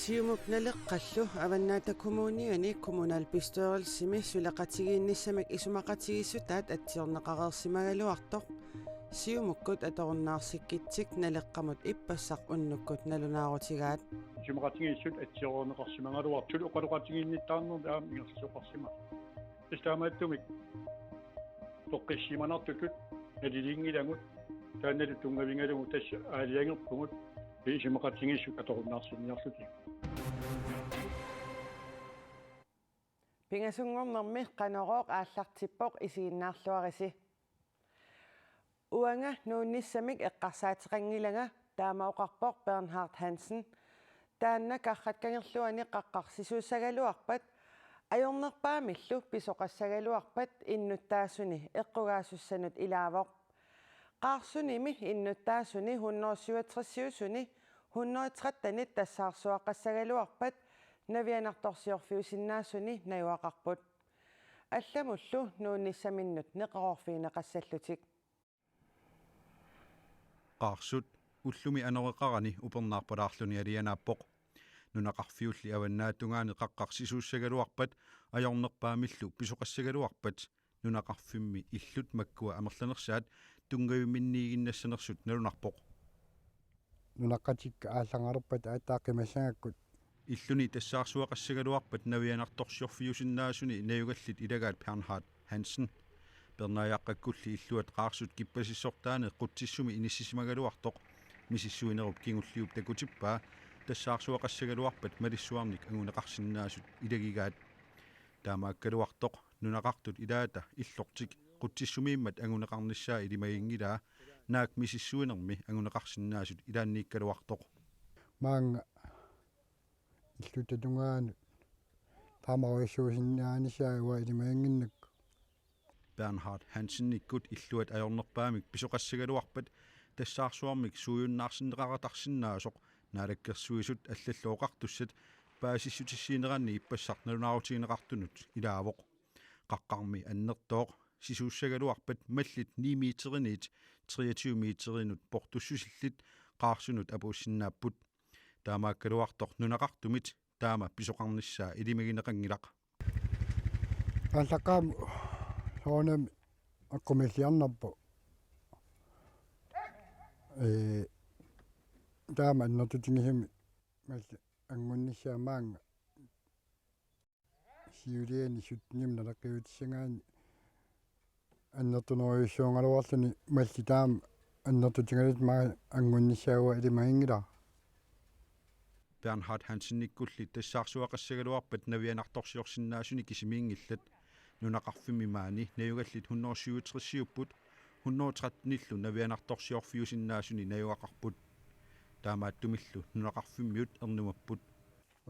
Siumuk naleqqallu avannaata kommuniani kommunalpistørelsimi sulaqatigiinnissamak isumaqatigissutaat atsiorneqareersimagaluartoq siumukkut atorunnaarsikkitsik naleqqamut ippassaq unnukkut nalunaarutigaat isumaqatigissut atsiorneqarsimangaluartul oqaluqatigiinnittaarnur aam ingersuqarsima istaamaattumik toqqissimanartukut naliliingilangut taannalu tungavingalugu tassa aaliangerpungut isumaqatigissut atorunnaarsimniarluti pingasungornermi qanoroq aallartippoq isiginnaarluarisi uanga nuunnissamik eqqarsaateqangilaga taamaoqarpoq Bernhard Hansen taanna qarratkangerluani qaqqarsisuussagaluarpat ajornerpaamillu pisoqassagaluarpat innuttaasuni eqqugaasussanut ilaavoq qaarsunimi innuttaasuni 137 113 tassaarsuaqassagaluarpat navianartorsiorfiusinnaasuni najuaqarput allamullu nuunnissaminnut neqarorfiineqassallutik qaarsut ullumi anoreqarani upernaarpalaarluni alianaappoq nunaqarfiulli avannaatugaani qaqqarsisuussagaluarpat ajornerpaamillu pisoqassagaluarpat nunaqarfimmi illut makkua amerlanersaat tungaviminniiginnassanersut nalunarpoq nunaqatikka aallangalerpat aataaqqimassagakkut illuni tassaarsuaqassagaluarpat navianartorsiorfiusinnaasuni najugallit ilagaat Bernhard Hansen pernaajaaqqakkulli illuat qaarsut kippasissortaane qutsissumi inissisimagaluartoq misissuinerup kingulliup takutippaa tassaarsuaqassagaluarpat malissuarnik anguneqarsinnaasut ilagigaat taamaakkaluartoq nunaqartut ilaata illortik qutsissumiimmat anguneqarnissaa ilimagiingilaa naak misissuinermi anguneqarsinnaasut ilaanniikkaluartoq maanga illutatungaanu taamaruissuusinnaanisaagua ilimagiinginnak Bernhard Hansen ikkut illuat ajornerpaamik pisoqassagaluarpat tassaarsuarmik suujunnaarsinneqaratarsinnaasoq naalakkersuisut аллаллооqartussat paasissutissiineranni ippassarnalunaarutigneqartunut ilaavoq qaqqarmi annertooq sisuussagaluarpat mallit 9 meteriniit 23 meterinut portussusillit qaarsunut apuussinaapput taamaakkaluartoq nunaqartumit taama pisoqarnissaa ilimagineqangilaq allaqaamu soonam akkumilliarnarpu taama annertutigisimi malli angunnissaa maanga siuliani suttingim nalaqqiutissangaani annertuneruissuungaluarluni malli taama annertutigalit maa angunnissaagua ilimagiingila Bernhard Hansen ikkulli tassaarsuaqassagaluarpat navianartorsiorsinnaasuni kisimiingillat nunaqarfimmi maani najugallit 137 113 navianartorsiorfiusinnaasuni najuaqarput taamaattumillu nunaqarfimmiut ernumapput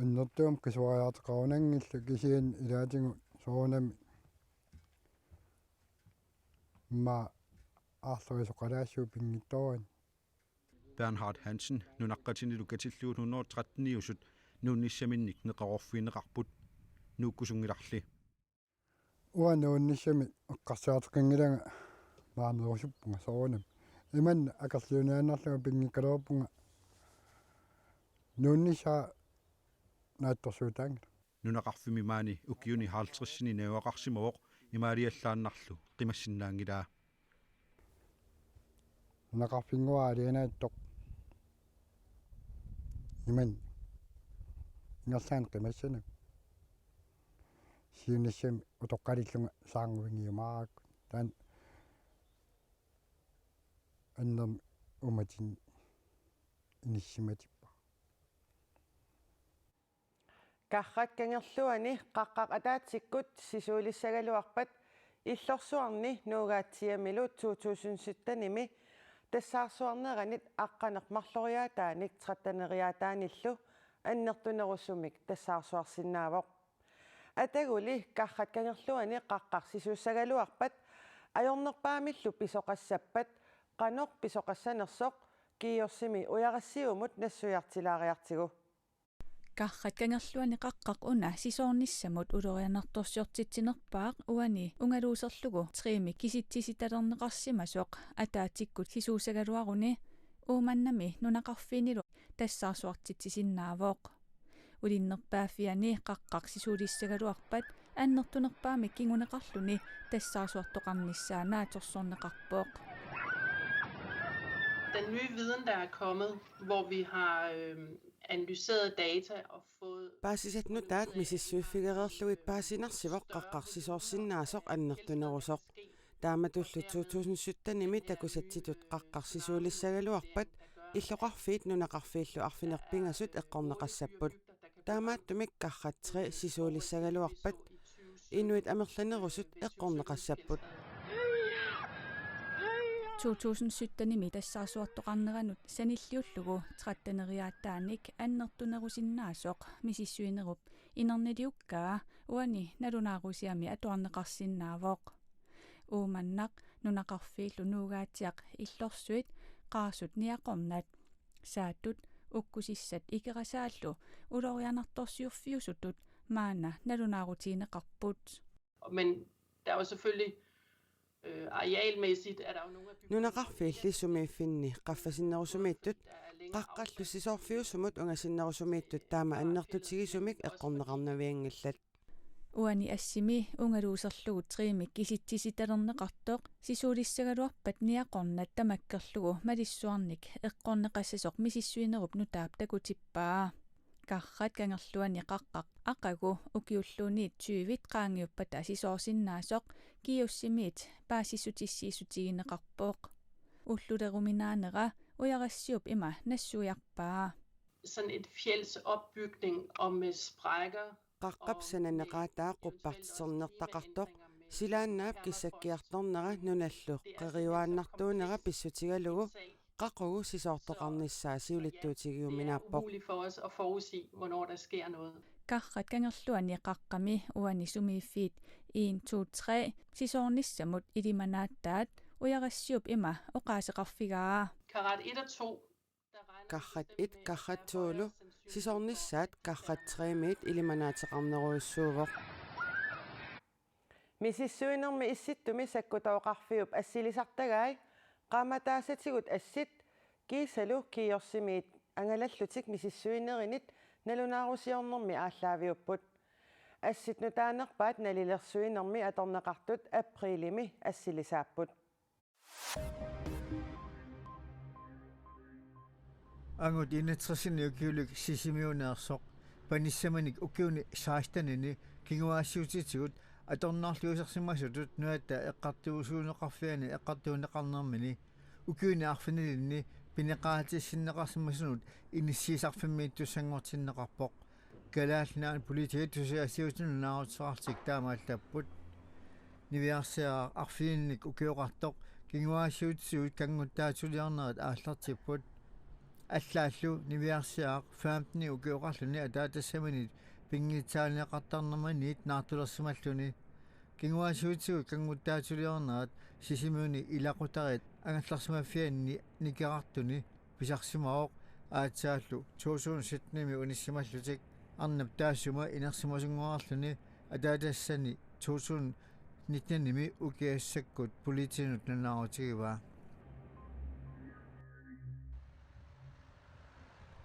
unnertuum kisuariarteqarunangillu kisiin ilaatigu soonami ma aarlerisoqalaassuu pingittoran Bernhard Hansen nunaqqatinilu katilluut 113 nuunnissaminnik neqarorfiineqarput nuukkusungilarli uanuunnissami eqqarsiarteqangilaga maanerusuppunga soonam imanna akerliunaanarluga pingikkalerpunga nuunnissaa naattorsuutaangila nunaqarfimi maani ukiuni haarltrissini najuaqarsimawoq imaaliallaannarlu qimassinnaangilaa nunaqarfingua alianaattoq iman ingersaan qimassanak siunissami utoqqalillunga saanguvingiumaarakkut taan annermi umatin inissimatipa qarratkangerluani qaqqaq ataatsikut sisuulissagaluarpat иллорсуарни нуугаатсиамилу 2017-ними тассаарсуарнеранит аққанермарлориаатааник траттанериаатааниллу аннертунеруссумик тассаарсуарсинаавоқ атагули қарраткангерлуани қаққарсисуссагалуарпат ajornerpaamillu pisoqassappat qanoq pisoqassanersoq kiiorсими уярассиумут нассуяртилаариартигу qarratkangerluani qaqqaq una sisoornissamut ulerianartorsiortitsinerpaaq uani ungaluuserlugu triimi kisitsisitalerneqarsimasuq ataatikkut sisuusagaluaruni uumannami nunaqarfiinilu tassaarsuartitsisinnaavooq ulinnerpaafiani qaqqarsisuulissagaluarpat аннертунерпаами кигунеқарлуни тассаарсуартоқарнissaа нааторсорнеқарпооқ. Den nye viden, der er kommet, hvor vi har analyseret data og fået... Paasisatnu taat misissuiffigereerlugit paasinarsivoq qaqqarsisoorsиннaasoq annertunerusoq taamatullu 2017-imi takusatsitut qaqqarsisuulissagaluarpat иллоқарфиит нунақарфииллу арфинерпинgasut эққорнеқассаппут таамааттумик карратри сисуулиссагалуарпат инуит амерланерусут эққорнеқассаппут 2017-ими тассаарсуартоқарнеранут саниллиуллугу 13-нериааттааник аннертунерусиннаасоқ мисиссуинеруп инернилиуккаа уани налунаарусиами атуарнеқарсиннаавоқ ууманнақ нунақарфииллу нуугаатиақ иллорсуит qaasut niaqornat saatut ukkussat ikerasaallu ulorianartorsiurfiusutut maana nalunaarutiineqarput. Men der er jo selvfølgelig arealmæssigt er der jo nogle af nunaqarfiillissumiiffinni qaffasinnerusumiittut qaqqallusisoorfiusumut ungasinnerusumiittut taama annertutigisumik eqqorneqarnaviangallat uani assimi ungaluuserlugu triimik kisitsisitalerneqartoq sisuulissagaluarpat niaqornat tamakkerlugu malissuarnik eqqorneqassasoq misissuinerup nutaap takutippaa qarrat kangerluani qaqqaq aqagu ukiulluuniit 20 qaangiuppata sisoorsinnaasoq kiussimiit paasissutissiisutigineqarpooq ulluleruminaanera ujarassiup ima nassuiarpaa sådan et fjelds opbygning og med sprækker qaqqapsananeqaataa quppartisernertaqartoq silaannaap kissakkiartornera nunallu qeriuaannartuunera pissutigalugu qaqugu sisoortoqarnissaa siulittuutigiuminaappoq for os at forudsige hvornår der sker noget. Qarrat kangerluani qaqqami uani sumiiffiit 1 2 3 sisoornissamut ilimanaataat ujarassiup ima oqaaseqarfigaa Karat 1 og 2 qarrat 1 qarrat 2 sisoornissaat qarrat 3 miit ilimanaateqarneruissuuvoq misissuinermi issittumi sakkutauqarfiup assilisartagaai qaamataasatigut assit kiisalu kiiorsimiit angalallutik misissuinerinit nalunaarusiornermi aallaaviupput assit nutaanerpaat nalilersuinermi atorneqartut aprilimi assilisaapput angut inatrasini ukiuluk sisimiuneersoq panissamanik ukiuni saastanini kinguaassiutitigut atornaarluusarsimasutut nuatta eqqartuusuuneqarfiani eqqartuuneqarnermini ukiuni arfinilinni pineqaatissinneqarsimasunut inissiisarfimmiittussangortinneqarpoq kalaallinaan politiatusiassiutununaarutsaqartik taamaallapput niviarsiaa arfiinnik ukiuqartoq kinguaassiutisuut kanguttaatuliarnerat aallartipput аллааллу нивиарсиаақ 15 укиоқарлуни атаатассаманит пингитсааниақартарнерманиит наартулерсималлуни кингуасуутигу кангуттаатулиорнерат сисимуни илақутарит ангалларсимаффианни никеқартуни писарсимаоқ аатсааллу 2017-ми униссималлутик арнап таассума инерсимасунгуарлуни атаатассани 2019-ми укиассаккут политинут нунаарутигиваа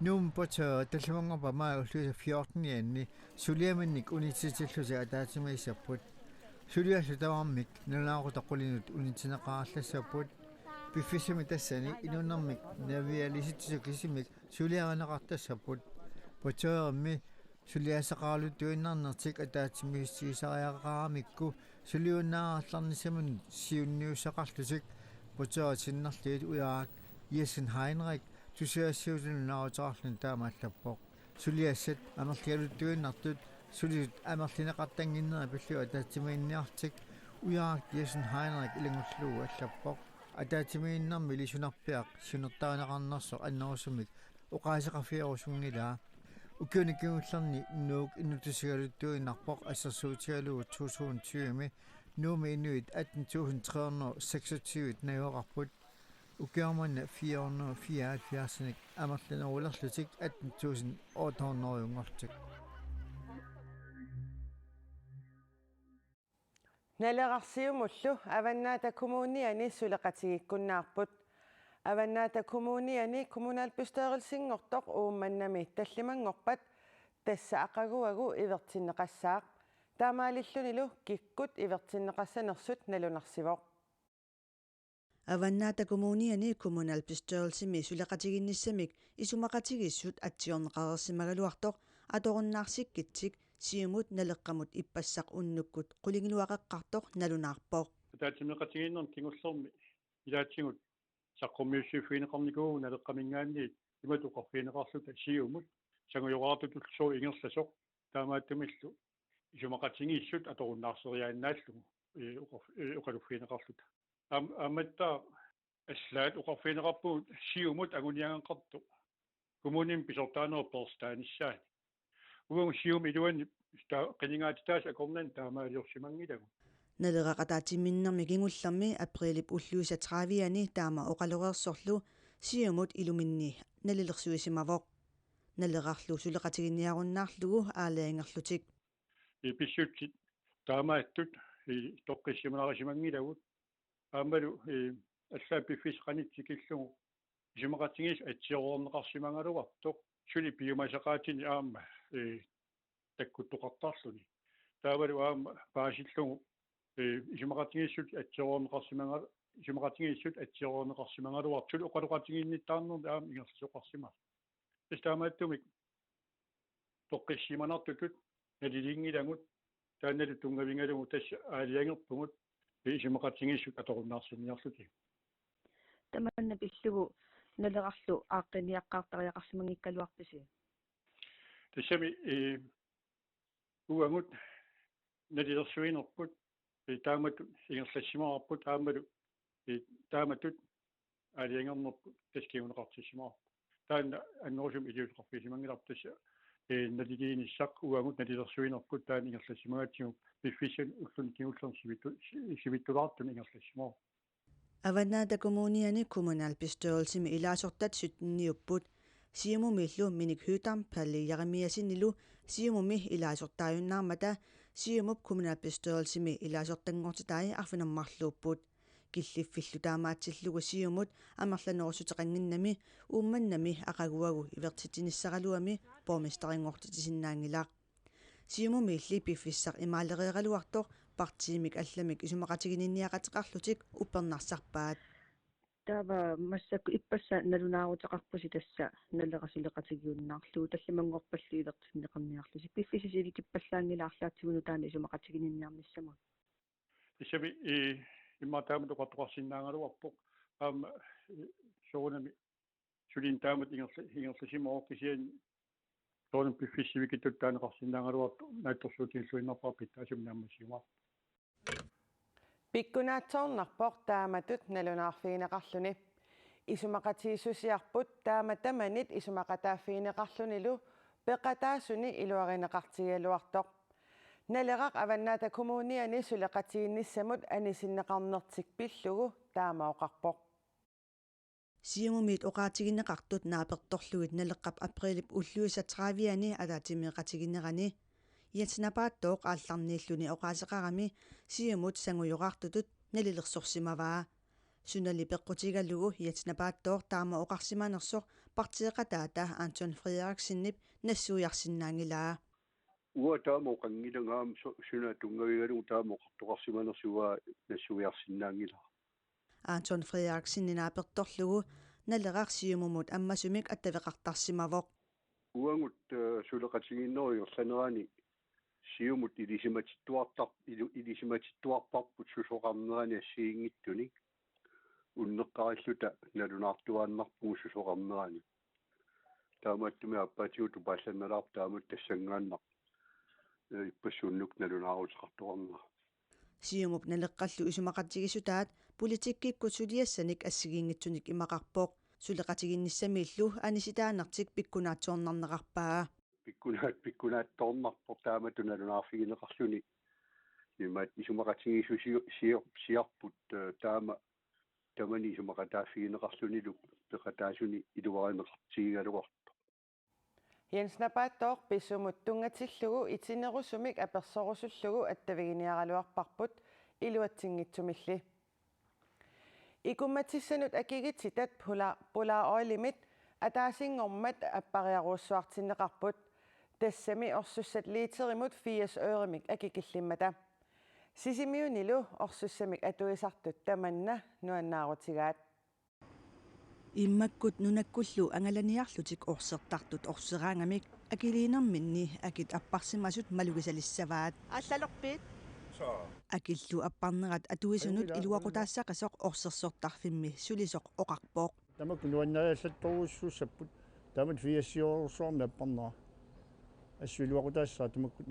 Numpocho talluangorpa maa ulluisa 14-ianni suliamannik unitsitsillusi ataatimaissapput suliallu tavarmik nunaarutoqqulinut unitineqaarlassapput piffissami tassani inunermik navialisitsukisimik suliaraneqartassapput pochoermi suliassaqarluttuinnarnertik ataatimiissiisariaqaramikku suliunnaarallarnissamun siunniussaqarlutik pochoertinnarliit uyarak Jessen Heinrich tusiassiutununaarutararlun taamaallappoq suliassat amerlialuttuinnartut sulit amerlineqartanginneri pillu ataatimiinniartik uyarak Jessen Heinrich ilangullugu allappoq ataatimiinnermi lisunerpiaq sunertaaneqarnersoq annerusumik uqaaseqarfiarusunngilaa ukiunikkiullerni nuuk innutusigaluttuinnarpoq assersuutigalugu 2020-mi nuumi inuit 18326 najuaqarput ukiarmanna 474-nik amerlinerulerlutik 18800 naleqarsiumullu avannaata kommuniani suleqatigikkunnaarput avannaata kommuniani kommunalbustørelsingortoq uummannami tallimangorpat tassa aqaguagu ivertinneqassaaq taamaalillunilu kikkut ivertinneqassanersut nalunarsivoq Avannaata kommuniani kommunalbestørelsemi suleqatiginnissamik isumaqatigissut atsiorneqarersimagaluartoq atorunnaarsikkitsik siumut naleqqamut ippassaq unnukkut qulingiluaqeqqartoq nalunaarpoq таатимеқатигиннер кигуллерми илаатсигут саққуммиуссуиффиинеқарникуу налеққамингаанни иматуқарфиинеқарлута сиумут сангуйоqaартутулсуу ингерласоқ таамааттумиллу исумақатигиссут аторуннаарсериааннааллугу уқалуффиинеқарлута амматта аслаат уқарфиинеқарпуут сиумут агуниангеқарту коммунин писортаанерперстааниссаани угун сиум илуани qinингаатитаас акорнан таамаалиорсимангилагу налерақатаатимминнэрми кингуллэрми априлип уллуиса траавиани таама оқалуреерсорлу сиумут илуминни налилерсуисимавоқ налерарлу сулеқатигинниаруннаарлугу аалаангерлутик писсутсит таамааттут тоққиссиманарисимангилагут аамалу аллааппиффис қанитсикиллугу исумақатигис атсиорорнеқарсимангалуартоқ сули пиумасақаатини аама таккуттоқартарлуни таавалу аама паасиллугу исумақатигиссут атсиорорнеқарсимангалуартул оқалуқатигинниттаарнерми аама ингерласоқарсимаа истаамааттумик тоққиссиманартутут налилингилагут таанналу тунгавингалугу тасса аалиангерпугут исумақатигиссут аторуннаарсимиарлути таманна пиллугу налерарлу ааққиниаққартариақарсимангиккалуарписи тассами уангут налилерсуинерпут таамату ингерлассимаарпут аамалу тааматут аалиангернерпут таскиунеқартиссимаар таанна аннерусум илиулеқарфисимангилар тасса налилииниссақ уангут налилерсуинерпут таан ингерлассимагаатсигу пиффисин уллун киуллерн сивиттулаартун ингерлассимаар Avannaata kommuniani kommunalbestørelsemi ilaasортат сутниуппут сиумумиллу миник хютарм паллиярмиасинилу сиумуми илаасортааюннаармата сиумуп kommunalbestørelsemi илаасортангортитаи арфинермарлууппут киллиффиллу таамаатсиллугу сиумут амерланерусутеқангиннами уумманнами ақагуагу ивертитиниссаралуами бормистерингортитисиннаангилаа сиумумилли пиффиссақ имаалериералуартоқ партиимик алламик исумақатигининниақатеқарлутик уппернарсарпаат таава массакку иппасса налунаарутеқарпуси тасса налерасулеқатигиуннаарлуу талламангорпаллу илертиннеқарниарлуси пиффисисили киппаллаангилаарлаатсигуну таана исумақатигининниарниссаму тассами иммаатаамат оқартоқарсиннаангалуарпоқ аама соонами сулин таамат ингерласимаоқкисиан соонам пиффиссивикиттут таанеқарсиннаангалуарту наатторсуутиллуиннарпаа таасумнааммасиума Pikkunaatsoornarpoq taamatut nalunаарfiineqarluni isumaqatiissusiarput taamatamanit isumaqataaffiineqarlunilu peqataasuni iluarineqartigaluartoq naleraq avannaata kommuniani suleqatiginnissamut anisinneqarnertik pillugu taamaoqarpoq сиумумит оқаатигиннеқартут нааперторлугит налеққап априлип уллуиса траавиани алаатимеқатигиннерани иатснапааттооқ аалларнииллуни оқаасеқарами сиумут сангуйоқартутут налилерсорсимаваа сунали пеққутигаллугу иатснапааттооқ таама оқарсиманерсоқ партиеқатаата Anton Frederiksenнип нассуиарсиннаангилаа уа таама оқангилагаам суна тунгавигалугу таама оқартоқарсиманерсуаа нассуиарсиннаангилаа Anton Frederiksen naapertorlugu налераар сиумумут аммасумик аттавеқартарсимавоқ уангут сулеқатигиннериерланерани сиумут илисиматиттуарпарпут сусоқарнерани ассиингиттуни уннеққариллута налунаартуааннарпугу сусоқарнерани таамааттуми аппаатигуту паалланналаар таамут тассангааннақ иппассууннук налунаарутеқартоқарнера сиумуп налеққаллу исумақатигисутаат политиккиккут сулиассаник ассигиингитсуник имақарпоқ сулеқатигинниссамииллу аниситаанартик пиккунаатсоорнарнеқарпаа пиккунаатторнарпор таамату налунаарфигинеқарлуни имаат исумақатигисусиарпут таама тамани исумақатааффигинеқарлунилу пеқатаасуни илуаринеқартигигалуарто Jensnapaattoq pissumut tungatillugu itinerusumik apersorusullugu attaviginiaraluarparput iluatsingitsumilli ikummatissanut akigitsitat pula oilimit ataasingormat appariaruussuartinneqarput тассами орсуссат лиитеримут 80 øремik акикиллиммата сисимиунилу орсуссамик атуисартут таманна нуаннаарутигаат иммаккут нунаккуллу ангаланиарлутик орсертартут орсераангамик акилиинерминни акит аппарсимасут малугисалиссаваат аллалерпит акиллу аппарнерат атуисунут илуакутаассақасоқ орсерсортарфимми сулисоқ оқарпоқ тамак нуаннааллатторуссуссаппут тамат фиассиорсуарми аппарнера ассуилуакутаассаа тамаккут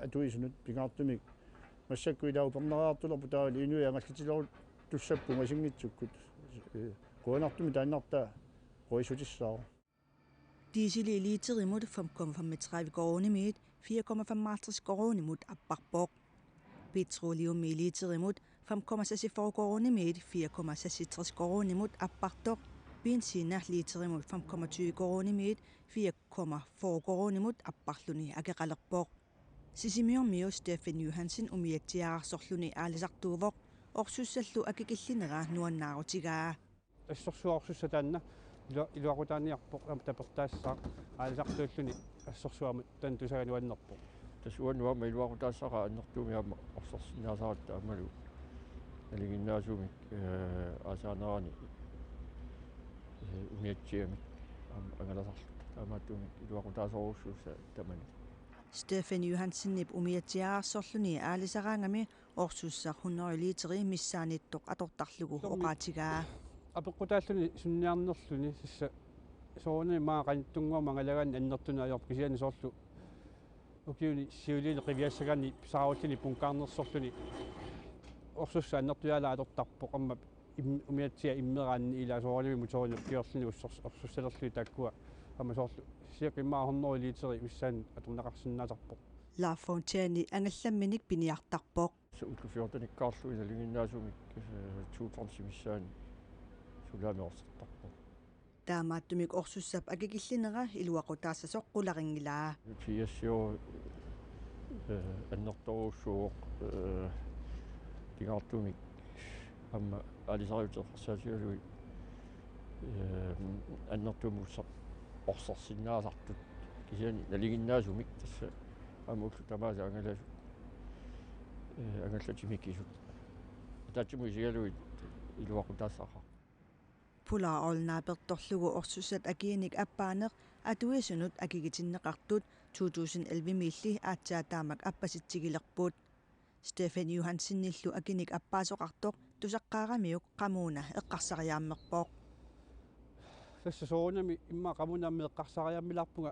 атуисунут пингаартумик массаккуилау пернераартулерпу таали инуи ангаллатилерут туссаппу масингитсуккут коонартуми тааннартаа коисутиссаа Diesel literimut 5,35 koronimit 4,55 koronimut apparpoq. Petroleum literimut 5,64 koronimit 4,63 koronimut appartoq. Benzina literimut 5,20 koronimit 4,4 koronimut apparluni akeqalerpoq. Sisimiormio Stefan Johansen umiatiarsorluni aalisartuuvoq orsussallu akikillinera nuannaarutigaa. ассорсуарсуссатаанна илуакутааниарпоқ таперტаассаа аалисартууллуни ассорсуамут тан тусагануаннерпоқ тасуануама илуакутаассара аннертуумиама орсорсинаасаратта амалу алигиннаасумик аасаанерани умиатсиамик ангаласарлу таамааттуумик илуакутаасоруссууса тамани Stefan Johansen umiatiarsorluni aalisaraangami orsussar 100 literi missaanittoq atortarlugu oqaatigaa апеккутааллуни сунниарнерлүни сисса соорни маа каниттунгуама галагаан аннертуна аёрп кисиани соорлу укиуни сиулини қивиассагаани сааруллини пункаарнерсорлуни орсусса аннертуяала атортарпоқ амма умиатсиа иммераанни ила соорними муторни киорлини орсуссалерлуи таккуа амма соорлу сиақиммаа 100 литери миссаан аторнақарсинаасарпоқ La Fontaine ангалламминик пиниартарпоқ уллуфиортаниккаарлуи налигиннаасумик 230 миссаани таамааттумик орсуссап акикиллинера илуақутаассасоқ қуларингилаа фиассио аннерторуссууоқ тигаартумик амма алисариутерсаасиулуи аннертумуссақ орсорсиннаасартут кисиани налигиннаасумик тасса амууллу тамааса ангаласу ангаллатимиккисут таатсуму сигалуи илуақутаассаqa Pula olnaapertorlugu orsussat akiinik appaanеq atuisunut akigitinnеqartut 2011 milli aatsaataamak appasittigilerput Stefan Johansenillu akinik appaasoqartoq tusaqqaaramiuk qamuuna eqqarsariaammerpoq Tässä soonami imma qamunaammi eqqarsariaammilarpunga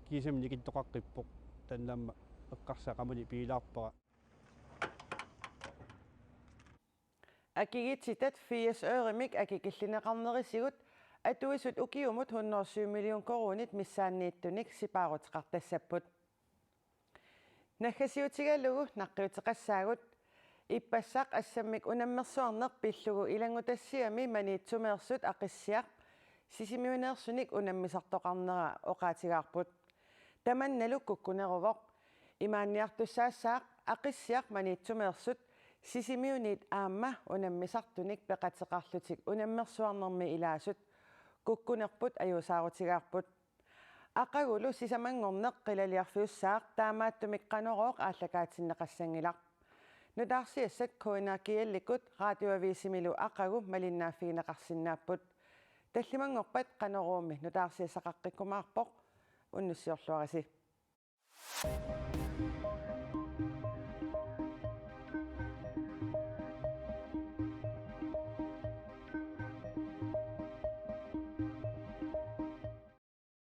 kiisami nikittoqaqqippoq tannaamma eqqarsaqamuni piilaarpara акигитситат 80 øремik акикиллинеқарнерисигут атуисут укиумут 107 миллион коронит миссааннииттуник сипаарутеқартассаппут нахасиутигалугу наққиутеқассаагут иппассақ ассаммик унаммерсуарнеқ пиллугу илангутассиами маниитсумеерсут ақиссиақ сисимиунеерсуник унаммисартоқарнера оқаатигаарпут таманналу куккунерувоқ имаанниартуссаассаақ ақиссиақ маниитсумеерсут сисимиунит аама унаммисартуник пеқатеқарлутик унаммерсуарнерми илаасут куккунерпут аюусаарутигаарпут ақагулу сисамангорнеқ қилалиарфиуссаақ таамааттумик қанорооқ ааллакаатиннеқассангилар нутаарсиассат коинакиалликут радиоависимилу ақагу малиннааффигинеқарсинааппут таллимангорпат қанорууми нутаарсиассақаққиккумаарпоқ уннуссиорлуараси